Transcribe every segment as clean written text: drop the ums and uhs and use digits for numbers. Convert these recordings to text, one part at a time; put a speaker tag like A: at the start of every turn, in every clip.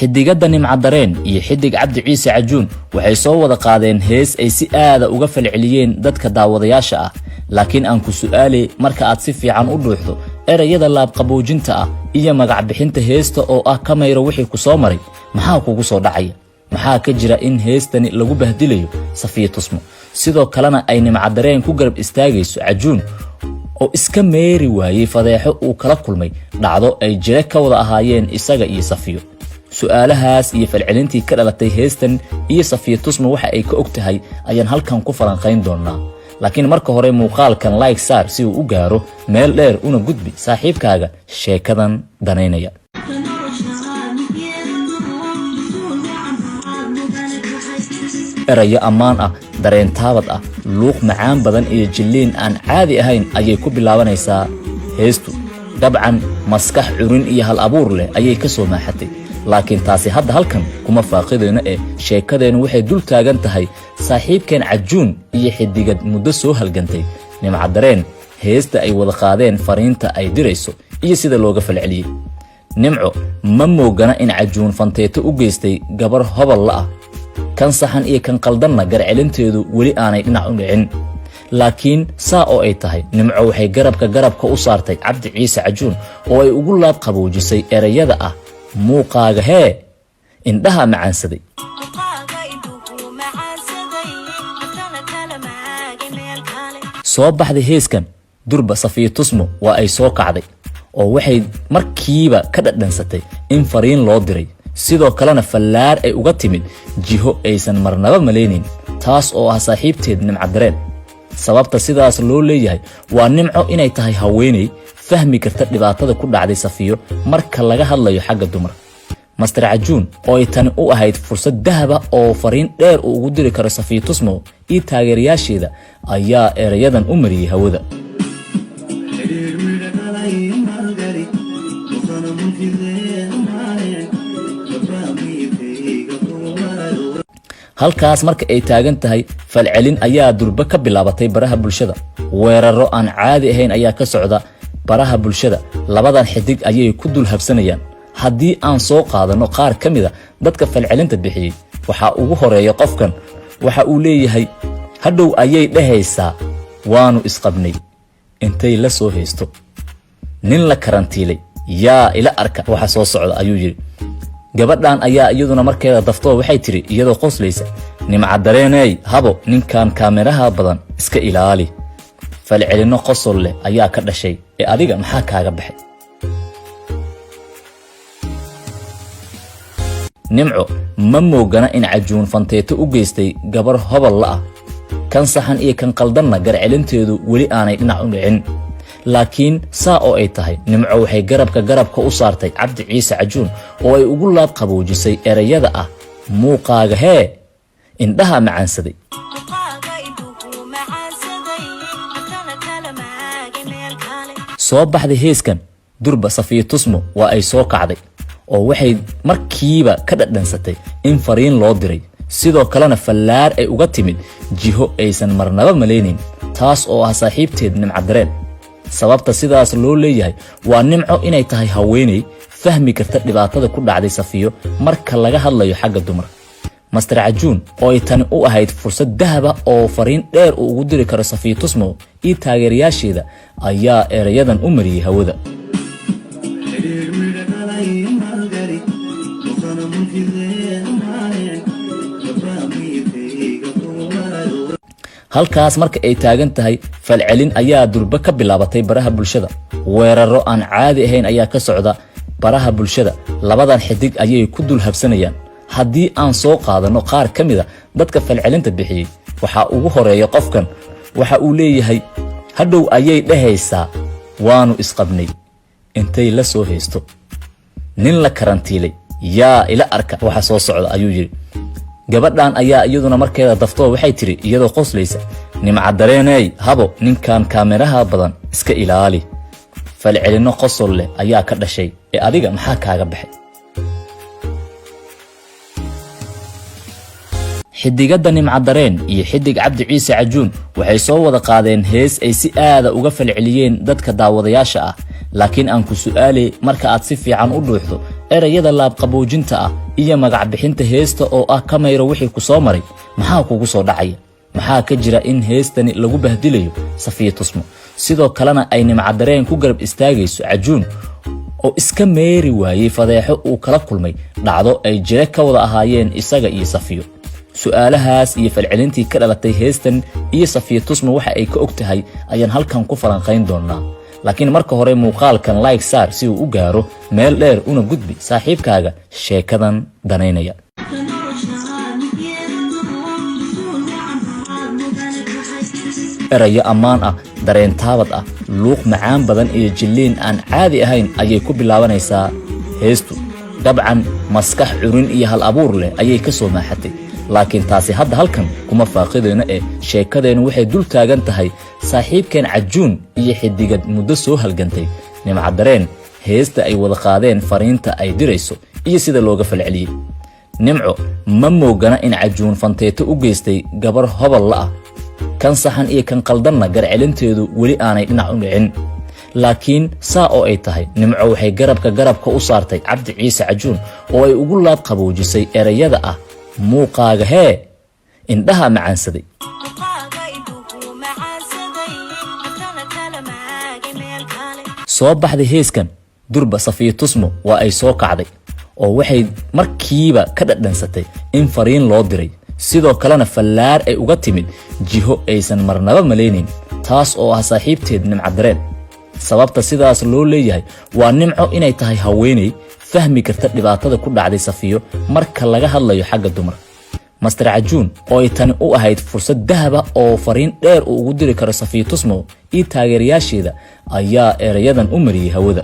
A: xidigada Nimca Dareen iyo xidig Cabdi Ciise Cajuun waxay soo wada qaadeen hees ay si aad uga falceliyeen dadka daawadayaasha ah, laakiin aan ku su'aalay marka aad si fiican u dhuuxdo erayada laab qaboojinta ah iyo magac bixinta heesta oo ah kamayro wixii ku soo maray maxaa kugu soo dhacaya? maxaa ka jira in heestani lagu bahdilayo Safiya Tusmo sidoo kalena ay Nimca Dareen ku garab istaagayso Cajuun oo iska meeri waayay fadeexo uu kala kulmay dhacdo ay jira ka wada ahaayeen isaga iyo Safiyo. su'aalahaas iyo falcelintii ka dhalatay heestan iyo Safiya Tusmo waxa ay ka ogtahay ayaan halkan ku falanqayn doonaa. laakiin marka hore muuqaalkan like saar si uu u gaaro meel dheer una gudbi saaxiibkaaga sheekadan danaynaya. erayo ammaan ah, dareen taabad ah, luuq macaan badan iyo jilliin aan caadi ahayn ayay ku bilaabanaysaa heestu. dabcan maskax curin iyo hal abuur leh ayay ka soo maaxatay, laakiin taasi hadda halkan kuma faaqidayna sheekadeenu waxay dul taagan tahay saaxiibkeen Cajuun iyo xidigad muddo soo halgantay Nimca Dareen heesta ay wada qaadeen fariinta ay dirayso iyo sida looga falceliyay. Nimco ma moogana in Cajuun fanteeto u geystay gabar hobol la ah, kan saxan iyo kan qaldanna garcelinteedu weli aanay dhinac u dhicin. laakiin saa oo ay tahay Nimco waxay garabka u saartay Cabdi Ciise Cajuun oo ay ugu laab qaboojisay erayada ah muuqaaga hee indhaha macaansaday. soo baxday heeskan durba Safiya Tusmo waa ay soo kacday oo waxay markiiba ka dhadhansatay in fariin loo diray, sidoo kalena fallaar ay uga timid jiho aysan marnaba malaynin, taas oo ah saaxiibteed Nimca Dareen. sababta sidaas loo leeyahay waa Nimco inay tahay haweeney fahmi karta dhibaatada ku dhacday Safiyo marka laga hadlayo xagga dumar. Master Cajuun oo ay tani u ahayd fursad dahaba oo fariin dheer uu ugu diri karo Safiya Tusmo iyo taageerayaasheeda ayaa erayadan u mariyay hawada. halkaas marka ay taagan tahay falcelin ayaa durba ka bilaabatay baraha bulshada. weeraro aan caadi ahayn ayaa ka socda baraha bulshada, labadan xidig ayay ku dul habsanayaan. haddii aan soo qaadano qaar ka mida dadka falcelinta bixiyay, waxa ugu horeeya qofkan waxa uu leeyahay hadhow ayay dhahaysaa waanu isqabnay intay la soo haysto nin la karantiilay yaa ila arka waxa soo socda ayuu yiri. gabadhan ayaa iyaduna markeeda daftoo waxay tiri iyadoo qoslaysa Nimca Dareeney habo ninkan kaameraha badan iska ilaali. falcelino qosol leh ayaa ka dhashay ee adiga maxaa kaaga baxay? Nimco ma moogana in Cajuun fanteeto u geystay gabar hobol la ah, kan saxan iyo kan qaldanna garcelinteedu weli aanay dhinac u dhicin. laakiin saa oo ay tahay Nimco waxay garabka u saartay Cabdi Ciise Cajuun oo ay ugu laab qaboojisay erayada ah muuqaaga hee indhaha macaansaday. soo baxday heeskan durba Safiya Tusmo waa ay soo kacday oo waxay markiiba ka dhadhansatay in fariin loo diray, sidoo kalena fallaar ay uga timid jiho aysan marnaba malaynin, taas oo ah saaxiibteed Nimca Dareen. sababta sidaas loo leeyahay waa Nimco inay tahay haweeney fahmi karta dhibaatada ku dhacday Safiyo marka laga hadlayo xagga dumar. Master Cajuun oo ay tani u ahayd fursad dahaba oo fariin dheer uu ugu diri karo Safiya Tusmo iyo taageerayaasheeda ayaa erayadan u mariyay hawada. halkaas marka ay taagan tahay falcelin ayaa durba ka bilaabatay baraha bulshada. weeraro aan caadi ahayn ayaa ka socda baraha bulshada, labadan xidig ayay ku dul habsanayaan. haddii aan soo qaadano qaar ka mida dadka falcelinta bixiyay, waxa ugu horeeya qofkan waxa uu leeyahay hadhow ayay dhahaysaa waanu isqabnay intay la soo haysto nin la karantiilay yaa ila arka waxa soo socda ayuu yiri. gabadhan ayaa iyaduna markeeda daftoo waxay tiri iyadoo qoslaysa Nimca Dareeney habo ninkan kaameraha badan iska ilaali. falcelino qosol leh ayaa ka dhashay ee adiga maxaa kaaga baxay? xidigada Nimca Dareen iyo xidig Cabdi Ciise Cajuun waxay soo wada qaadeen hees ay si aad uga falceliyeen dadka daawadayaasha ah, laakiin aan ku su'aalay marka aad si fiican u dhuuxdo erayada laab qaboojinta ah iyo magac bixinta heesta oo ah kamayro wixii ku soo maray maxaa kugu soo dhacaya maxaa ka jira in heestani lagu bahdilayo Safiya Tusmo sidoo kalena ay nimca dareen ku garab istaagayso Cajuun oo iska meeri waayay fadeexo uu kala kulmay dhacdo ay jira ka wada ahaayeen isaga iyo Safiyo su'aalahaas iyo falcelintii ka dhalatay heestan iyo Safiya Tusmo waxa ay ka ogtahay ayaan halkan ku falanqayn doonaa laakiin marka hore muuqaalkan like saar si uu u gaaro meel dheer una gudbi saaxiibkaaga sheekadan danaynaya erayo ammaan ah dareen taabad ah luuq macaan badan iyo jilliin aan caadi ahayn ayay ku bilaabanaysaa heestu dabcan maskax curin iyo hal abuur leh ayay ka soo maaxatay laakiin taasi hadda halkan kuma faaqideena sheekadeenu waxay dul taagan tahay saaxiibkeen Cajuun iyo xidigad muddo soo halgantay nimca dareen heesta ay wada qaadeen fariinta ay dirayso iyo sida looga falceliyay nimco ma moogana in Cajuun fanteeto u geystay gabar hobol la ah kan saxan iyo kan qaldanna garcelinteedu weli aanay dhinac u dhicin laakiin saa oo ay tahay nimco waxay garabka u saartay Cabdi Ciise Cajuun oo ay ugu laab qaboojisay erayada ah muuqaaga hee indhaha macaansaday soo baxday heeskan durba Safiya Tusmo waa ay soo kacday oo waxay markiiba ka dhadhansatay in fariin loo diray sidoo kalena fallaar ay uga timid jiho aysan marnaba maleynin taas oo ah saaxiibteed nimca dareen sababta sidaas loo leeyahay waa nimco inay tahay haweeney fahmi karta dhibaatada ku dhacday Safiyo marka laga hadlayo xagga dumar Master Cajuun oo ay tani u ahayd fursad dahab ah oo fariin dheer uu ugu diri karo Safiya Tusmo iyo taageerayaasheeda ayaa erayadan u mariyay hawada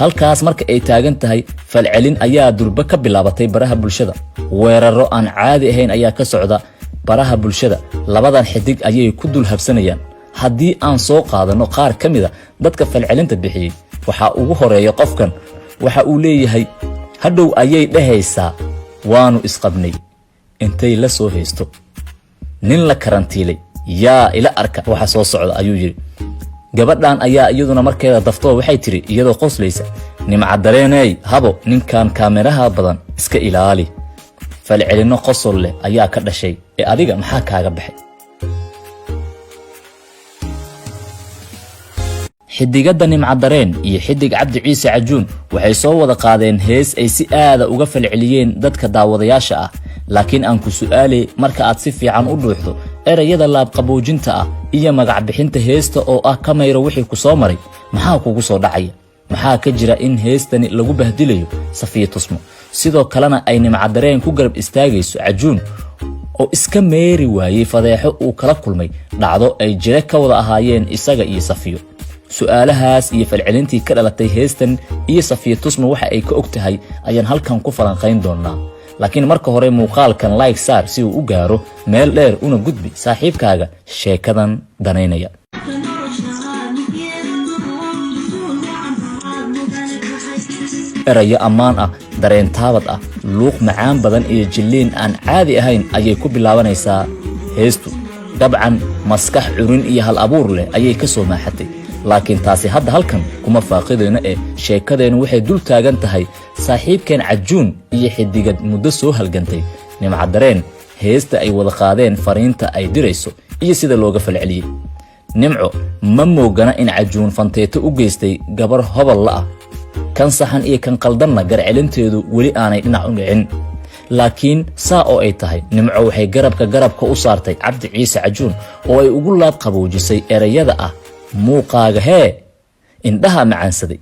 A: halkaas marka ay taagan tahay falcelin ayaa durba ka bilaabatay baraha bulshada weeraro aan caadi ahayn ayaa ka socda baraha bulshada labadan xidig ayay ku dul habsanayaan haddii aan soo qaadano qaar kamida dadka falcelinta bixiyay waxa ugu horeeya qofkan waxa uu leeyahay hadhow ayay dhahaysaa waanu isqabnay intay la soo heesto nin la karantiilay yaa ila arka waxa soo socda ayuu yiri gabadhan ayaa iyaduna markeeda daftoo waxay tiri iyadoo qoslaysa nimca dareenay habo ninkan kaameraha badan iska ilaali falcelino qosol leh ayaa ka dhashay ee adiga maxaa kaaga baxay xidigada nimca dareen iyo xidig Cabdi Ciise Cajuun waxay soo wada qaadeen hees ay si aad uga falceliyeen dadka daawadayaasha ah laakiin aan ku su'aalay marka aad si fiican u dhuuxdo erayada laab qaboojinta ah iyo magac bixinta heesta oo ah kamayro wixii ku soo maray maxaa kugu soo dhacaya maxaa ka jira in heestani lagu bahdilayo Safiya Tusmo sidoo kalena ay nimca dareen ku garab istaagayso Cajuun oo iska meeri waayay fadeexo uu kala kulmay dhacdo ay jira ka wada ahaayeen isaga iyo Safiyo su'aalahaas iyo falcelintii ka dhalatay heestan iyo Safiya Tusmo waxa ay ka ogtahay ayaan halkan ku falanqayn doonaa laakiin marka hore muuqaalkan like saar si uu u gaaro meel dheer una gudbi saaxiibkaaga sheekadan danaynaya erayo ammaan ah dareen taabad ah luuq macaan badan iyo jilliin aan caadi ahayn ayay ku bilaabanaysaa heestu dabcan maskax curin iyo hal abuur leh ayay ka soo maaxatay laakiin taasi hadda halkan kuma faaqideena sheekadeenu waxay dul taagan tahay saaxiibkeen Cajuun iyo xidigad muddo soo halgantay nimca dareen heesta ay wada qaadeen fariinta ay dirayso iyo sida looga falceliyay nimco ma moogana in Cajuun fanteeto u geystay gabar hobol la ah kan saxan iyo kan qaldanna garcelinteedu weli aanay dhinac u dhicin laakiin saa oo ay tahay nimco waxay garabka u saartay Cabdi Ciise Cajuun oo ay ugu laab qaboojisay erayada ah muuqaaga hee indhaha macaansaday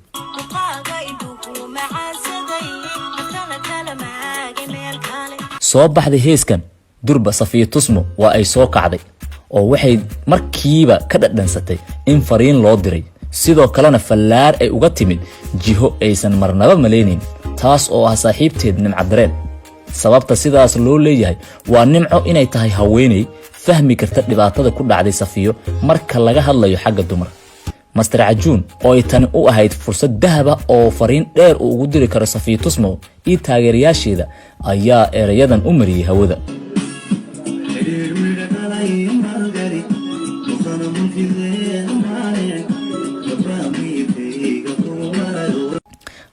A: soo baxday heeskan durba Safiya Tusmo waa ay soo kacday oo waxay markiiba ka dhadhansatay in fariin loo diray sidoo kalena fallaar ay uga timid jiho aysan marnaba maleynin taas oo ah saaxiibteed nimca dareen sababta sidaas loo leeyahay waa nimco inay tahay haweeney fahmi karta dhibaatada ku dhacday Safiyo marka laga hadlayo xagga dumar Master Cajuun oo ay tani u ahayd fursad dahab ah oo fariin dheer uu ugu diri karo Safiya Tusmo iyo taageerayaasheeda ayaa erayadan u mariyay hawada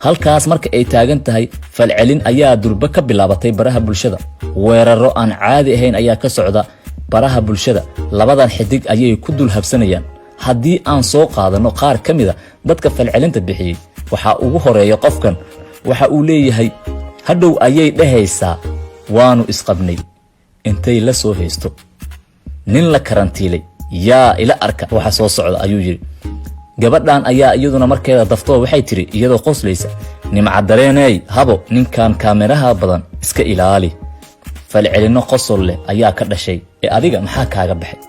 A: halkaas marka ay taagan tahay falcelin ayaa durba ka bilaabatay baraha bulshada. weeraro aan caadi ahayn ayaa ka socda baraha bulshada. labadan xidig ayay ku dul habsanayaan. haddii aan soo qaadano qaar ka mida dadka falcelinta bixiyey, waxaa ugu horeeya qofkan waxa uu leeyahay hadhow ayay dhahaysaa waanu isqabnay intay la soo haysto. nin la karantiilay yaa ila arka waxa soo socda ayuu yiri. gabadhan ayaa iyaduna markeeda daftoo waxay tiri iyadoo qoslaysa, nimca dareenay habo ninkan kaameraha badan iska ilaali. falcelino qosol leh ayaa ka dhashay ee adiga maxaa kaaga baxay?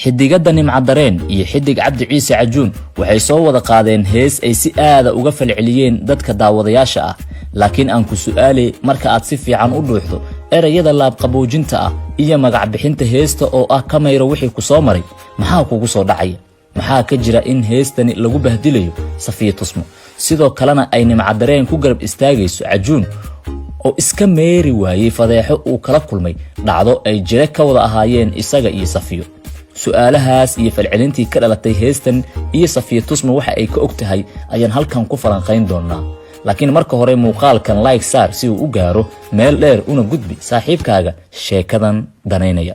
A: xidigada nimca dareen iyo xidig cabdi ciise cajuun waxay soo wada qaadeen hees ay si aada uga falceliyeen dadka daawadayaasha ah. laakiin aan ku su'aalay, marka aad si fiican u dhuuxdo erayada laabqaboojinta ah iyo magac bixinta heesta oo ah kamayro wixii ku soo maray, maxaa kugu soo dhacaya? maxaa ka jira in heestani lagu bahdilayo Safiya Tusmo, sidoo kalena ay nimca dareen ku garab istaagayso cajuun oo iska meeri waayey fadeexo uu kala kulmay dhacdo ay jire ka wada ahaayeen isaga iyo Safiyo? su'aalahaas iyo falcelintii ka dhalatay heestan iyo Safiya Tusmo waxa ay ka og tahay ayaan halkan ku falanqayn doonaa. laakiin marka hore muuqaalkan like saar si uu u gaaro meel dheer una gudbi saaxiibkaaga sheekadan danaynaya.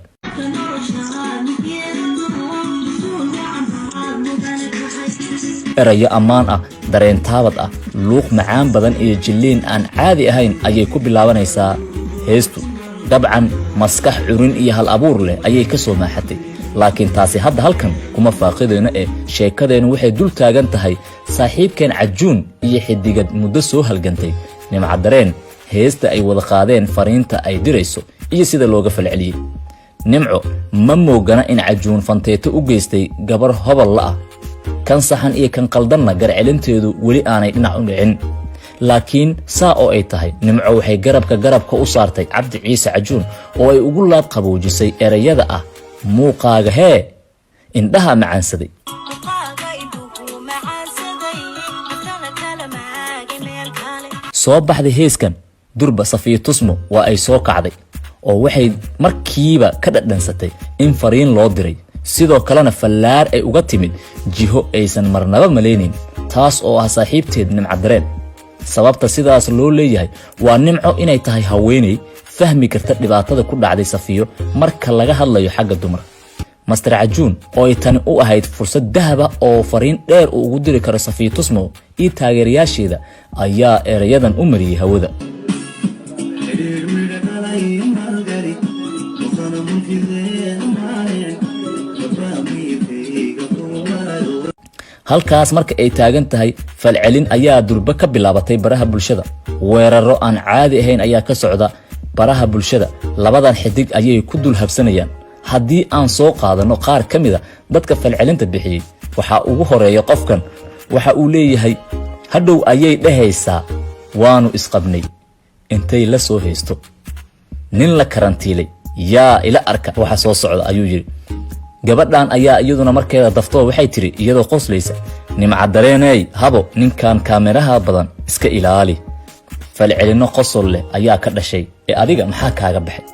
A: erayo ammaan ah, dareen taabad ah, luuq macaan badan iyo jilliin aan caadi ahayn ayay ku bilaabanaysaa heestu. dabcan maskax curin iyo hal abuur leh ayay ka soo maaxatay. laakiin taasi hadda halkan kuma faaqidayno ee sheekadeenu waxay dul taagan tahay saaxiibkeen cajuun iyo xidigad muddo soo halgantay nimca dareen heesta ay wada qaadeen fariinta ay dirayso iyo sida looga falceliyey. nimco ma moogana in cajuun fanteeto u geystay gabar hobol la ah. kan saxan iyo kan qaldanna garcelinteedu weli aanay dhinac u dhicin. laakiin saa oo ay tahay, nimco waxay garabka u saartay cabdi ciise cajuun oo ay ugu laab qaboojisay erayada ah muuqaaga hee indhaha macaansaday. soo baxday heeskan durba Safiya Tusmo waa ay soo kacday oo waxay markiiba ka dhadhansatay in fariin loo diray, sidoo kalena fallaar ay uga timid jiho aysan marnaba malaynin, taas oo ah saaxiibteed nimca dareen. sababta sidaas loo leeyahay waa nimco inay tahay haweeney fahmi karta dhibaatada ku dhacday Safiyo marka laga hadlayo xagga dumar. Master cajuun oo ay tani u ahayd fursad dahab ah oo fariin dheer uu ugu diri karo Safiya Tusmo iyo taageerayaasheeda ayaa erayadan u mariyay hawada. halkaas marka ay taagan tahay falcelin ayaa durba ka bilaabatay baraha bulshada. weeraro aan caadi ahayn ayaa ka socda baraha bulshada. labadan xidig ayay ku dul habsanayaan. haddii aan soo qaadano qaar ka mida dadka falcelinta bixiyey, waxaa ugu horeeya qofkan waxa uu leeyahay hadhow ayay dhahaysaa waanu isqabnay intay la soo haysto. nin la karantiilay yaa ila arka waxa soo socda ayuu yiri. gabadhan ayaa iyaduna markeeda daftoo waxay tiri iyadoo qoslaysa, nimca dareenay habo ninkan kaameraha badan iska ilaali. falcelino qosol leh ayaa ka dhashay ee adiga maxaa kaaga baxay?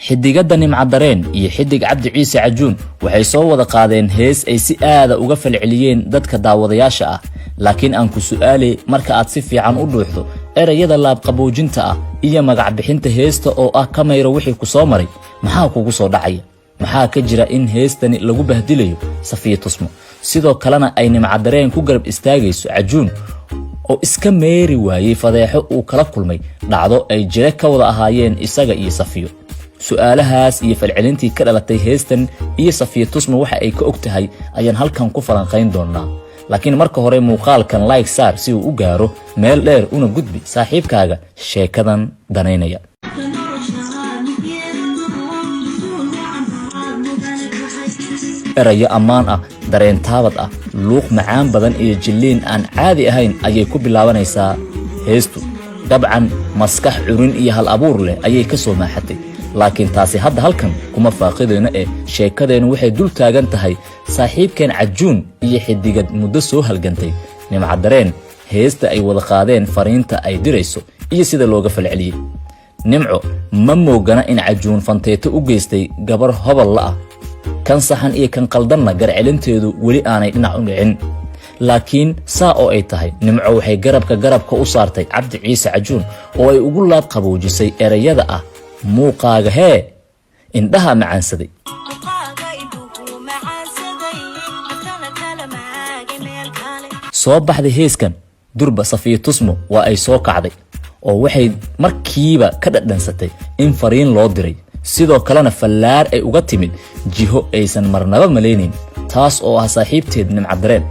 A: xidigada nimca dareen iyo xidig cabdi ciise cajuun waxay soo wada qaadeen hees ay si aada uga falceliyeen dadka daawadayaasha ah. laakiin aan ku su'aalay, marka aad si fiican u dhuuxdo erayada laabqaboojinta ah iyo magac bixinta heesta oo ah kamayro wixii ku soo maray, maxaa kugu soo dhacaya? maxaa ka jira in heestani lagu bahdilayo Safiya Tusmo, sidoo kalena ay nimca dareen ku garab istaagayso cajuun oo iska meeri waayey fadeexo uu kala kulmay dhacdo ay jire ka wada ahaayeen isaga iyo Safiyo? su'aalahaas iyo falcelintii ka dhalatay heestan iyo Safiya Tusmo waxa ay ka og tahay ayaan halkan ku falanqayn doonaa. laakiin marka hore muuqaalkan like saar si uu u gaaro meel dheer una gudbi saaxiibkaaga sheekadan danaynaya. erayo ammaan ah, dareen taabad ah, luuq macaan badan iyo jilliin aan caadi ahayn ayay ku bilaabanaysaa heestu. dabcan maskax curin iyo hal abuur leh ayay ka soo maaxatay. laakiin taasi hadda halkan kuma faaqidayno ee sheekadeenu waxay dul taagan tahay saaxiibkeen cajuun iyo xidigad muddo soo halgantay nimca dareen heesta ay wada qaadeen fariinta ay dirayso iyo sida looga falceliyey. nimco ma moogana in cajuun fanteeto u geystay gabar hobol la ah kan saxan iyo kan qaldanna garcelinteedu weli aanay dhinac u dhicin laakiin saa oo ay tahay nimco waxay garabka u saartay cabdi ciise cajuun oo ay ugu laab qaboojisay erayada ah muuqaaga hee indhaha macaansaday soo baxday heeskan durba Safiyo Tusmo waa ay soo kacday oo waxay markiiba ka dhadhansatay in fariin loo diray sidoo kalena fallaar ay uga timid jiho aysan marnaba maleynin taas oo ah saaxiibteed Nimco Dareen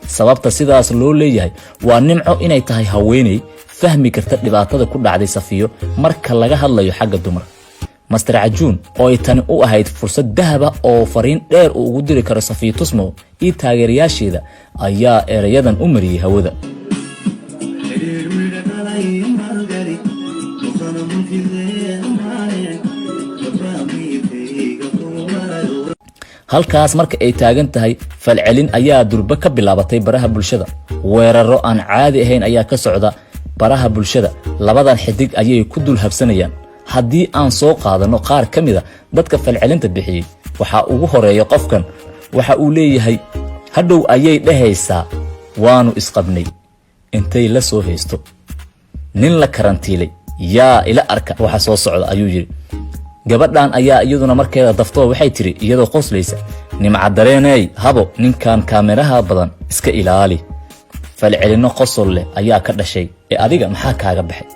A: sababta sidaas loo leeyahay waa Nimco inay tahay haweeney fahmi karta dhibaatada ku dhacday Safiyo marka laga hadlayo xagga dumar Master Cajuun oo ay tani u ahayd fursad dahab ah oo fariin dheer uu ugu diri karo Safiyo Tusmo iyo taageerayaasheeda ayaa erayadan u mariyay hawada halkaas marka ay taagan tahay falcelin ayaa durba ka bilaabatay baraha bulshada weeraro aan caadi ahayn ayaa ka socda baraha bulshada labadan xidig ayay ku dul habsanayaan haddii aan soo qaadano qaar kamida dadka falcelinta bixiyay waxa ugu horeeya qofkan waxa uu leeyahay hadhow ayay dhahaysaa waanu isqabnay intay la soo haysto nin la karantiilay yaa ila arka waxa soo socda ayuu yiri gabadhan ayaa iyaduna markeeda daftoo waxay tiri iyadoo qoslaysa Nimco Dareenay habo ninkan kaameraha badan iska ilaali falcelino qosol leh ayaa ka dhashay ee adiga maxaa kaaga baxay